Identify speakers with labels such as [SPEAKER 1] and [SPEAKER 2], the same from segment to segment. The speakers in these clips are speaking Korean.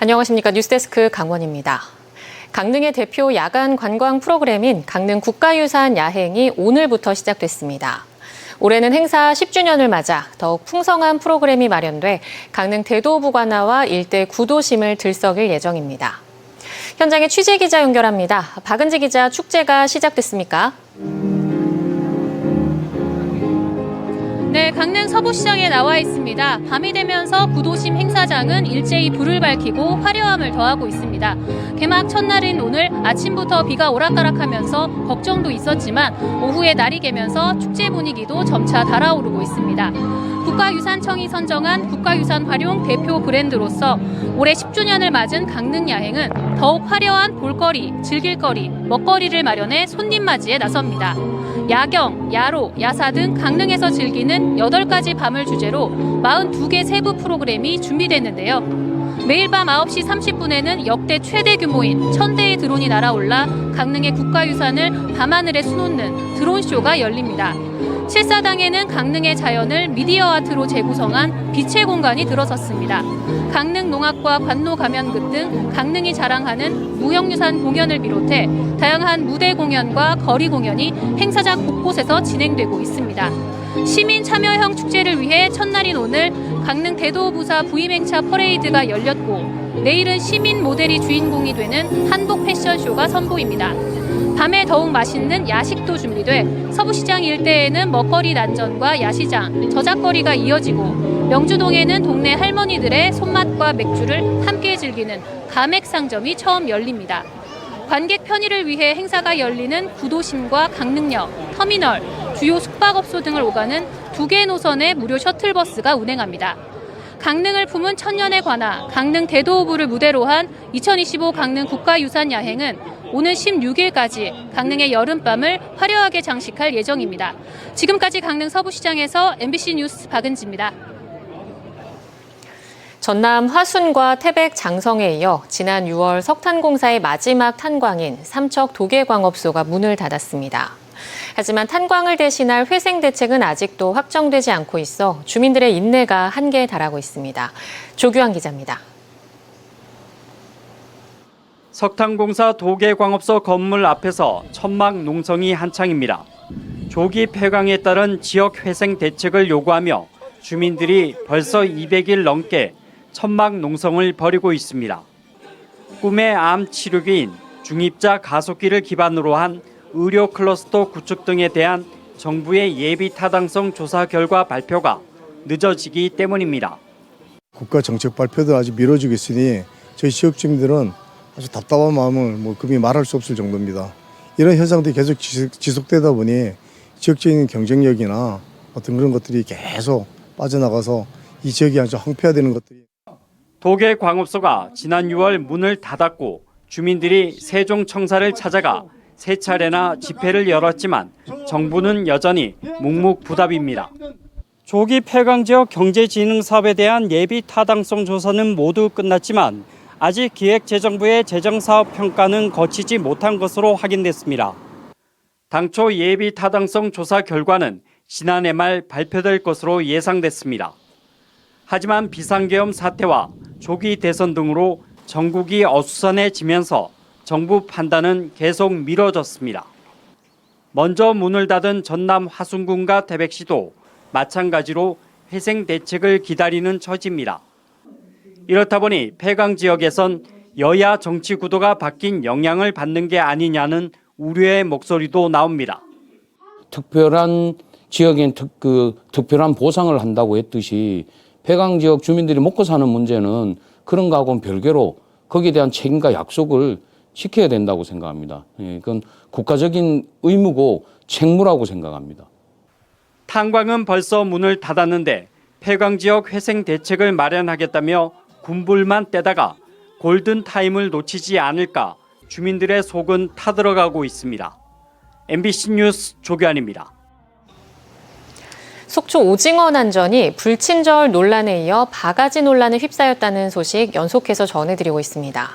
[SPEAKER 1] 안녕하십니까. 뉴스데스크 강원입니다. 강릉의 대표 야간 관광 프로그램인 강릉 국가유산 야행이 오늘부터 시작됐습니다. 올해는 행사 10주년을 맞아 더욱 풍성한 프로그램이 마련돼 강릉 대도부관화와 일대 구도심을 들썩일 예정입니다. 현장에 취재기자 연결합니다. 박은지 기자, 축제가 시작됐습니까?
[SPEAKER 2] 네, 강릉 서부시장에 나와 있습니다. 밤이 되면서 구도심 행사장은 일제히 불을 밝히고 화려함을 더하고 있습니다. 개막 첫날인 오늘 아침부터 비가 오락가락하면서 걱정도 있었지만 오후에 날이 개면서 축제 분위기도 점차 달아오르고 있습니다. 국가유산청이 선정한 국가유산 활용 대표 브랜드로서 올해 10주년을 맞은 강릉 야행은 더욱 화려한 볼거리, 즐길거리, 먹거리를 마련해 손님 맞이에 나섭니다. 야경, 야로, 야사 등 강릉에서 즐기는 8가지 밤을 주제로 42개 세부 프로그램이 준비됐는데요. 매일 밤 9시 30분에는 역대 최대 규모인 1000대의 드론이 날아올라 강릉의 국가유산을 밤하늘에 수놓는 드론쇼가 열립니다. 실사당에는 강릉의 자연을 미디어 아트로 재구성한 빛의 공간이 들어섰습니다. 강릉 농악과 관노 가면극 등 강릉이 자랑하는 무형유산 공연을 비롯해 다양한 무대 공연과 거리 공연이 행사장 곳곳에서 진행되고 있습니다. 시민 참여형 축제를 위해 첫날인 오늘 강릉 대도부사 부임행차 퍼레이드가 열렸고 내일은 시민 모델이 주인공이 되는 한복 패션쇼가 선보입니다. 밤에 더욱 맛있는 야식도 준비돼 서부시장 일대에는 먹거리 난전과 야시장, 저작거리가 이어지고 명주동에는 동네 할머니들의 손맛과 맥주를 함께 즐기는 가맥상점이 처음 열립니다. 관객 편의를 위해 행사가 열리는 구도심과 강릉역, 터미널, 주요 숙박업소 등을 오가는 2개 노선의 무료 셔틀버스가 운행합니다. 강릉을 품은 천년의 관아, 강릉 대도호부를 무대로 한 2025 강릉 국가유산 야행은 오는 16일까지 강릉의 여름밤을 화려하게 장식할 예정입니다. 지금까지 강릉 서부시장에서 MBC 뉴스 박은지입니다.
[SPEAKER 1] 전남 화순과 태백 장성에 이어 지난 6월 석탄공사의 마지막 탄광인 삼척 도계광업소가 문을 닫았습니다. 하지만 탄광을 대신할 회생 대책은 아직도 확정되지 않고 있어 주민들의 인내가 한계에 달하고 있습니다. 조규환 기자입니다.
[SPEAKER 3] 석탄공사 도계광업소 건물 앞에서 천막 농성이 한창입니다. 조기 폐광에 따른 지역 회생 대책을 요구하며 주민들이 벌써 200일 넘게 천막 농성을 벌이고 있습니다. 꿈의 암 치료기인 중입자 가속기를 기반으로 한 의료 클러스터 구축 등에 대한 정부의 예비 타당성 조사 결과 발표가 늦어지기 때문입니다.
[SPEAKER 4] 국가 정책 발표도 아직 미뤄지고 있으니 저희 지역 주민들은 아주 답답한 마음을 금이 말할 수 없을 정도입니다. 이런 현상들이 계속 지속되다 보니 지역적인 경쟁력이나 어떤 그런 것들이 계속 빠져나가서 이 지역이 아주 황폐화되는 것들이.
[SPEAKER 3] 도계광업소가 지난 6월 문을 닫았고 주민들이 세종청사를 찾아가 3차례나 집회를 열었지만 정부는 여전히 묵묵부답입니다. 조기 폐광 지역 경제진흥 사업에 대한 예비 타당성 조사는 모두 끝났지만 아직 기획재정부의 재정사업 평가는 거치지 못한 것으로 확인됐습니다. 당초 예비 타당성 조사 결과는 지난해 말 발표될 것으로 예상됐습니다. 하지만 비상계엄 사태와 조기 대선 등으로 전국이 어수선해지면서 정부 판단은 계속 미뤄졌습니다. 먼저 문을 닫은 전남 화순군과 태백시도 마찬가지로 회생 대책을 기다리는 처지입니다. 이렇다 보니 폐광 지역에선 여야 정치 구도가 바뀐 영향을 받는 게 아니냐는 우려의 목소리도 나옵니다.
[SPEAKER 5] 특별한 지역엔 특별한 보상을 한다고 했듯이 폐광 지역 주민들이 먹고 사는 문제는 그런 거하고는 별개로 거기에 대한 책임과 약속을 지켜야 된다고 생각합니다. 그건 국가적인 의무고 책무라고 생각합니다.
[SPEAKER 3] 탄광은 벌써 문을 닫았는데 폐광 지역 회생 대책을 마련하겠다며 군불만 떼다가 골든타임을 놓치지 않을까 주민들의 속은 타들어가고 있습니다. MBC 뉴스 조규환입니다.
[SPEAKER 1] 속초 오징어 난전이 불친절 논란에 이어 바가지 논란에 휩싸였다는 소식 연속해서 전해드리고 있습니다.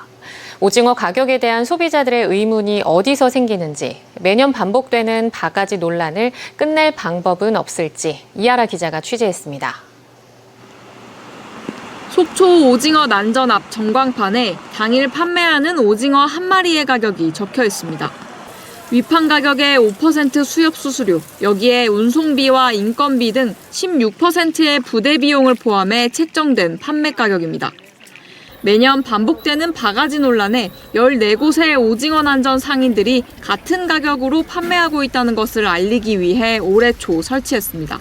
[SPEAKER 1] 오징어 가격에 대한 소비자들의 의문이 어디서 생기는지, 매년 반복되는 바가지 논란을 끝낼 방법은 없을지 이하라 기자가 취재했습니다.
[SPEAKER 6] 속초 오징어 난전 앞 전광판에 당일 판매하는 오징어 한 마리의 가격이 적혀 있습니다. 위판 가격의 5% 수협 수수료, 여기에 운송비와 인건비 등 16%의 부대 비용을 포함해 책정된 판매 가격입니다. 매년 반복되는 바가지 논란에 14곳의 오징어 난전 상인들이 같은 가격으로 판매하고 있다는 것을 알리기 위해 올해 초 설치했습니다.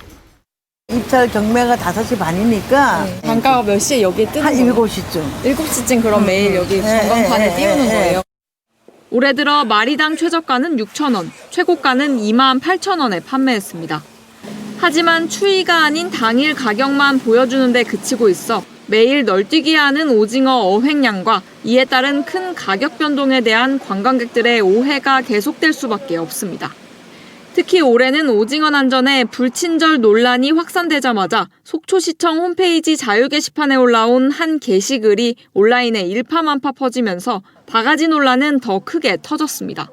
[SPEAKER 7] 입찰 경매가 5시 반이니까
[SPEAKER 8] 단가가 몇 시에 여기에 뜨는
[SPEAKER 7] 한
[SPEAKER 8] 거예요?
[SPEAKER 7] 7시쯤.
[SPEAKER 8] 7시쯤 그럼 매일 여기 전광판에 띄우는 거예요?
[SPEAKER 6] 올해 들어 마리당 최저가는 6,000원, 최고가는 28,000원에 판매했습니다. 하지만 추이가 아닌 당일 가격만 보여주는 데 그치고 있어 매일 널뛰기 하는 오징어 어획량과 이에 따른 큰 가격 변동에 대한 관광객들의 오해가 계속될 수밖에 없습니다. 특히 올해는 오징어 난전에 불친절 논란이 확산되자마자 속초시청 홈페이지 자유 게시판에 올라온 한 게시글이 온라인에 일파만파 퍼지면서 바가지 논란은 더 크게 터졌습니다.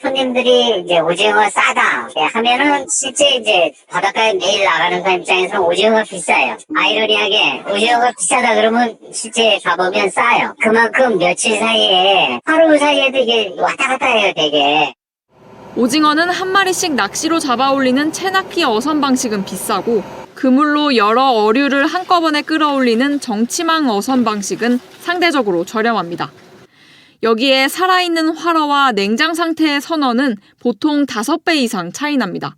[SPEAKER 9] 손님들이 이제 오징어 싸다 하면은 실제 이제 바닷가에 매일 나가는 사람 입장에서 오징어가 비싸요. 아이러니하게 오징어가 비싸다 그러면 실제 가보면 싸요. 그만큼 며칠 사이에 하루 사이에도 이게 왔다 갔다 해요 되게.
[SPEAKER 6] 오징어는 한 마리씩 낚시로 잡아올리는 채낚기 어선 방식은 비싸고 그물로 여러 어류를 한꺼번에 끌어올리는 정치망 어선 방식은 상대적으로 저렴합니다. 여기에 살아있는 활어와 냉장 상태의 선어는 보통 5배 이상 차이 납니다.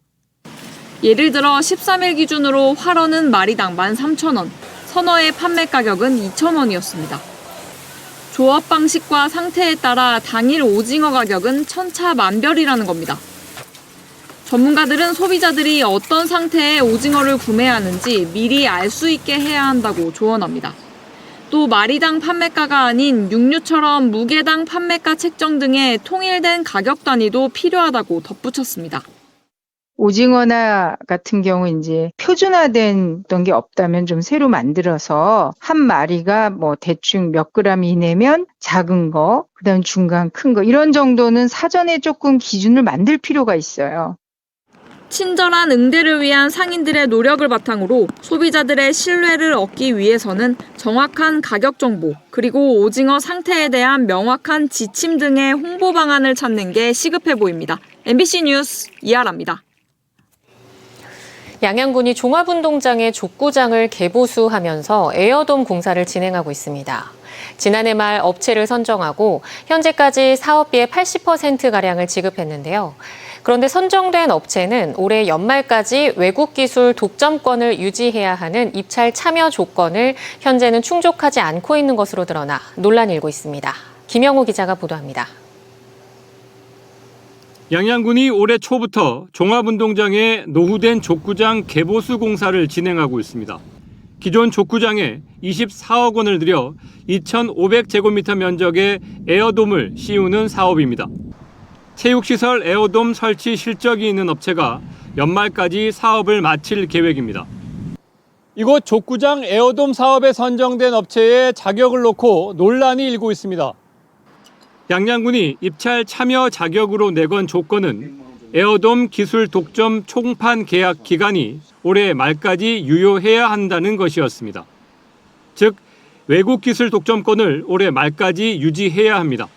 [SPEAKER 6] 예를 들어 13일 기준으로 활어는 마리당 13,000원, 선어의 판매 가격은 2,000원이었습니다. 조업 방식과 상태에 따라 당일 오징어 가격은 천차만별이라는 겁니다. 전문가들은 소비자들이 어떤 상태의 오징어를 구매하는지 미리 알 수 있게 해야 한다고 조언합니다. 또 마리당 판매가가 아닌 육류처럼 무게당 판매가 책정 등의 통일된 가격 단위도 필요하다고 덧붙였습니다.
[SPEAKER 10] 오징어나 같은 경우 이제 표준화된 어떤 게 없다면 좀 새로 만들어서 한 마리가 뭐 대충 몇 그램 이내면 작은 거, 그다음 중간 큰 거 이런 정도는 사전에 조금 기준을 만들 필요가 있어요.
[SPEAKER 6] 친절한 응대를 위한 상인들의 노력을 바탕으로 소비자들의 신뢰를 얻기 위해서는 정확한 가격 정보, 그리고 오징어 상태에 대한 명확한 지침 등의 홍보 방안을 찾는 게 시급해 보입니다. MBC 뉴스 이하라입니다.
[SPEAKER 1] 양양군이 종합운동장의 족구장을 개보수하면서 에어돔 공사를 진행하고 있습니다. 지난해 말 업체를 선정하고 현재까지 사업비의 80%가량을 지급했는데요. 그런데 선정된 업체는 올해 연말까지 외국 기술 독점권을 유지해야 하는 입찰 참여 조건을 현재는 충족하지 않고 있는 것으로 드러나 논란이 일고 있습니다. 김영호 기자가 보도합니다.
[SPEAKER 3] 양양군이 올해 초부터 종합운동장의 노후된 족구장 개보수 공사를 진행하고 있습니다. 기존 족구장에 24억 원을 들여 2,500제곱미터 면적의 에어돔을 씌우는 사업입니다. 체육시설 에어돔 설치 실적이 있는 업체가 연말까지 사업을 마칠 계획입니다. 이곳 족구장 에어돔 사업에 선정된 업체의 자격을 놓고 논란이 일고 있습니다. 양양군이 입찰 참여 자격으로 내건 조건은 에어돔 기술 독점 총판 계약 기간이 올해 말까지 유효해야 한다는 것이었습니다. 즉, 외국 기술 독점권을 올해 말까지 유지해야 합니다.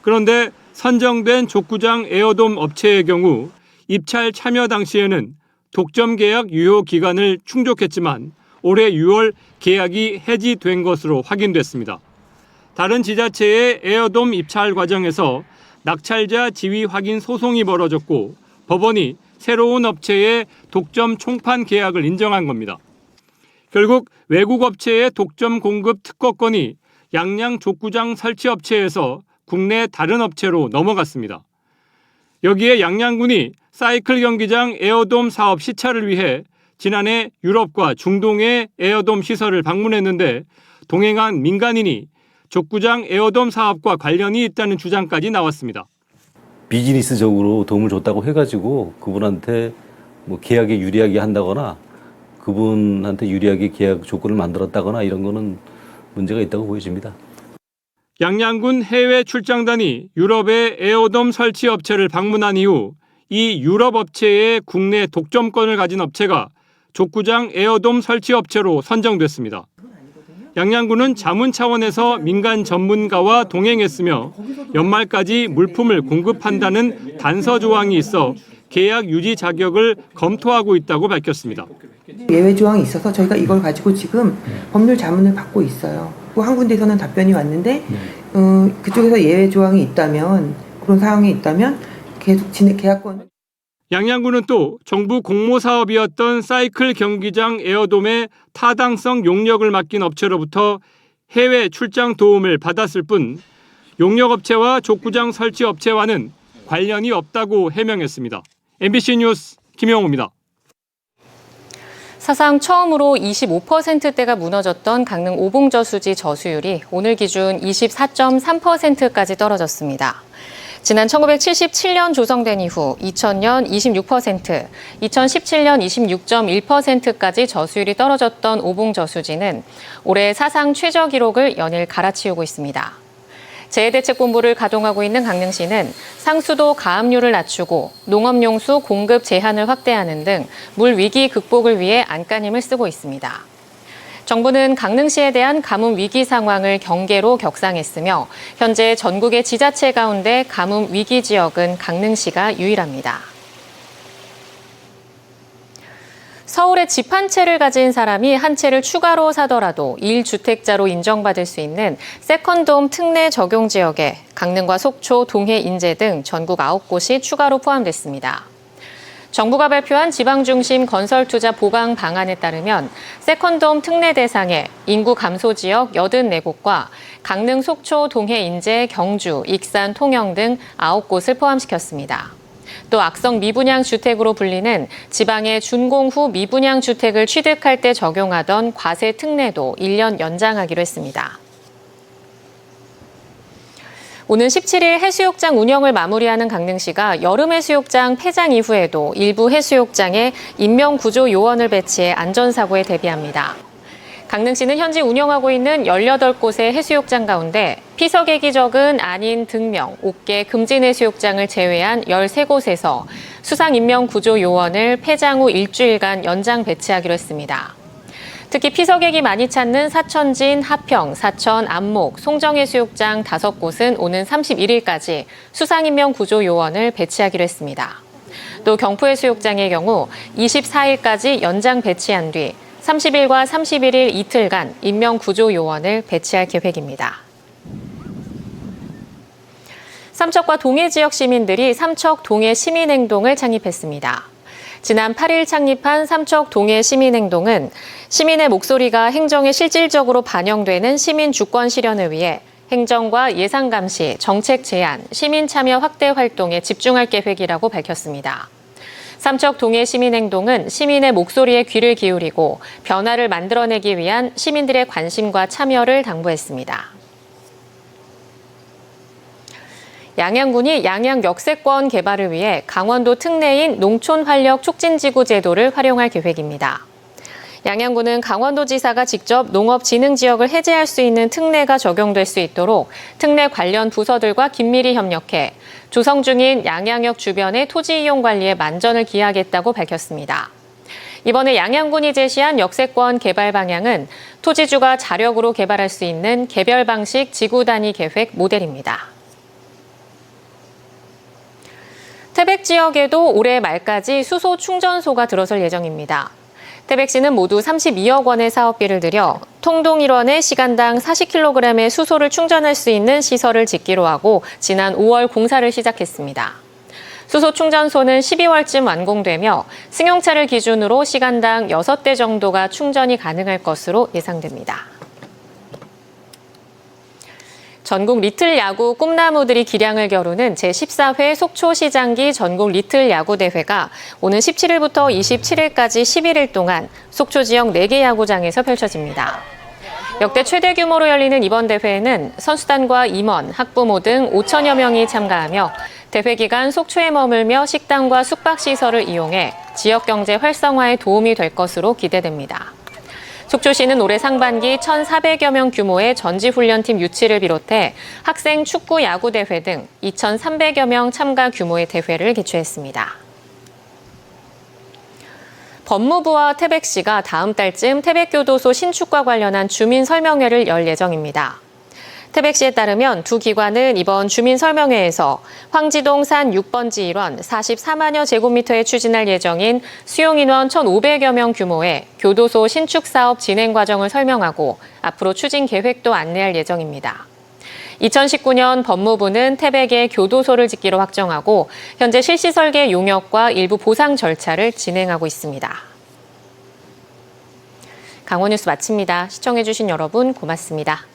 [SPEAKER 3] 그런데 선정된 족구장 에어돔 업체의 경우 입찰 참여 당시에는 독점 계약 유효 기간을 충족했지만 올해 6월 계약이 해지된 것으로 확인됐습니다. 다른 지자체의 에어돔 입찰 과정에서 낙찰자 지위 확인 소송이 벌어졌고 법원이 새로운 업체의 독점 총판 계약을 인정한 겁니다. 결국 외국 업체의 독점 공급 특허권이 양양 족구장 설치 업체에서 국내 다른 업체로 넘어갔습니다. 여기에 양양군이 사이클 경기장 에어돔 사업 시찰을 위해 지난해 유럽과 중동의 에어돔 시설을 방문했는데 동행한 민간인이 족구장 에어돔 사업과 관련이 있다는 주장까지 나왔습니다.
[SPEAKER 11] 비즈니스적으로 도움을 줬다고 해가지고 그분한테 뭐 계약에 유리하게 한다거나 그분한테 유리하게 계약 조건을 만들었다거나 이런 거는 문제가 있다고 보여집니다.
[SPEAKER 3] 양양군 해외 출장단이 유럽의 에어돔 설치 업체를 방문한 이후 이 유럽 업체의 국내 독점권을 가진 업체가 족구장 에어돔 설치 업체로 선정됐습니다.
[SPEAKER 12] 양양군은 자문 차원에서 민간 전문가와 동행했으며 연말까지 물품을 공급한다는 단서 조항이 있어 계약 유지 자격을 검토하고 있다고 밝혔습니다.
[SPEAKER 13] 예외 조항이 있어서 저희가 이걸 가지고 지금 법률 자문을 받고 있어요. 한 군데에서는 답변이 왔는데 그쪽에서 예외 조항이 있다면 그런 사항이 있다면 계속 계약권.
[SPEAKER 12] 양양군은 또 정부 공모 사업이었던 사이클 경기장 에어돔의 타당성 용역을 맡긴 업체로부터 해외 출장 도움을 받았을 뿐 용역업체와 족구장 설치 업체와는 관련이 없다고 해명했습니다. MBC 뉴스 김영호입니다.
[SPEAKER 1] 사상 처음으로 25%대가 무너졌던 강릉 오봉저수지 저수율이 오늘 기준 24.3%까지 떨어졌습니다. 지난 1977년 조성된 이후 2000년 26%, 2017년 26.1%까지 저수율이 떨어졌던 오봉저수지는 올해 사상 최저 기록을 연일 갈아치우고 있습니다. 재해대책본부를 가동하고 있는 강릉시는 상수도 가압류를 낮추고 농업용수 공급 제한을 확대하는 등 물 위기 극복을 위해 안간힘을 쓰고 있습니다. 정부는 강릉시에 대한 가뭄 위기 상황을 경계로 격상했으며 현재 전국의 지자체 가운데 가뭄 위기 지역은 강릉시가 유일합니다. 서울에 집 한 채를 가진 사람이 한 채를 추가로 사더라도 1주택자로 인정받을 수 있는 세컨드홈 특례 적용 지역에 강릉과 속초, 동해, 인제 등 전국 9곳이 추가로 포함됐습니다. 정부가 발표한 지방중심 건설투자 보강 방안에 따르면 세컨드홈 특례 대상에 인구 감소 지역 84곳과 강릉, 속초, 동해, 인제, 경주, 익산, 통영 등 9곳을 포함시켰습니다. 또 악성 미분양 주택으로 불리는 지방의 준공 후 미분양 주택을 취득할 때 적용하던 과세 특례도 1년 연장하기로 했습니다. 오는 17일 해수욕장 운영을 마무리하는 강릉시가 여름 해수욕장 폐장 이후에도 일부 해수욕장에 인명구조 요원을 배치해 안전사고에 대비합니다. 강릉시는 현재 운영하고 있는 18곳의 해수욕장 가운데 피서객이 적은 안인, 등명, 옥계, 금진 해수욕장을 제외한 13곳에서 수상인명구조요원을 폐장 후 일주일간 연장 배치하기로 했습니다. 특히 피서객이 많이 찾는 사천진, 하평, 사천, 안목, 송정해수욕장 5곳은 오는 31일까지 수상인명구조요원을 배치하기로 했습니다. 또 경포해수욕장의 경우 24일까지 연장 배치한 뒤 30일과 31일 이틀간 인명구조요원을 배치할 계획입니다. 삼척과 동해 지역 시민들이 삼척 동해 시민행동을 창립했습니다. 지난 8일 창립한 삼척 동해 시민행동은 시민의 목소리가 행정에 실질적으로 반영되는 시민 주권 실현을 위해 행정과 예산 감시, 정책 제안, 시민 참여 확대 활동에 집중할 계획이라고 밝혔습니다. 삼척 동해 시민행동은 시민의 목소리에 귀를 기울이고 변화를 만들어내기 위한 시민들의 관심과 참여를 당부했습니다. 양양군이 양양 역세권 개발을 위해 강원도 특례인 농촌활력촉진지구 제도를 활용할 계획입니다. 양양군은 강원도지사가 직접 농업진흥지역을 해제할 수 있는 특례가 적용될 수 있도록 특례 관련 부서들과 긴밀히 협력해 조성 중인 양양역 주변의 토지 이용 관리에 만전을 기하겠다고 밝혔습니다. 이번에 양양군이 제시한 역세권 개발 방향은 토지주가 자력으로 개발할 수 있는 개별 방식 지구 단위 계획 모델입니다. 태백 지역에도 올해 말까지 수소 충전소가 들어설 예정입니다. 태백시는 모두 32억 원의 사업비를 들여 통동 일원에 시간당 40kg의 수소를 충전할 수 있는 시설을 짓기로 하고 지난 5월 공사를 시작했습니다. 수소 충전소는 12월쯤 완공되며 승용차를 기준으로 시간당 6대 정도가 충전이 가능할 것으로 예상됩니다. 전국 리틀 야구 꿈나무들이 기량을 겨루는 제14회 속초시장기 전국 리틀 야구 대회가 오는 17일부터 27일까지 11일 동안 속초 지역 4개 야구장에서 펼쳐집니다. 역대 최대 규모로 열리는 이번 대회에는 선수단과 임원, 학부모 등 5천여 명이 참가하며 대회 기간 속초에 머물며 식당과 숙박시설을 이용해 지역 경제 활성화에 도움이 될 것으로 기대됩니다. 속초시는 올해 상반기 1,400여 명 규모의 전지훈련팀 유치를 비롯해 학생 축구 야구 대회 등 2,300여 명 참가 규모의 대회를 개최했습니다. 법무부와 태백시가 다음 달쯤 태백교도소 신축과 관련한 주민 설명회를 열 예정입니다. 태백시에 따르면 두 기관은 이번 주민 설명회에서 황지동 산 6번지 일원 44만여 제곱미터에 추진할 예정인 수용 인원 1,500여 명 규모의 교도소 신축 사업 진행 과정을 설명하고 앞으로 추진 계획도 안내할 예정입니다. 2019년 법무부는 태백에 교도소를 짓기로 확정하고 현재 실시 설계 용역과 일부 보상 절차를 진행하고 있습니다. 강원뉴스 마칩니다. 시청해주신 여러분 고맙습니다.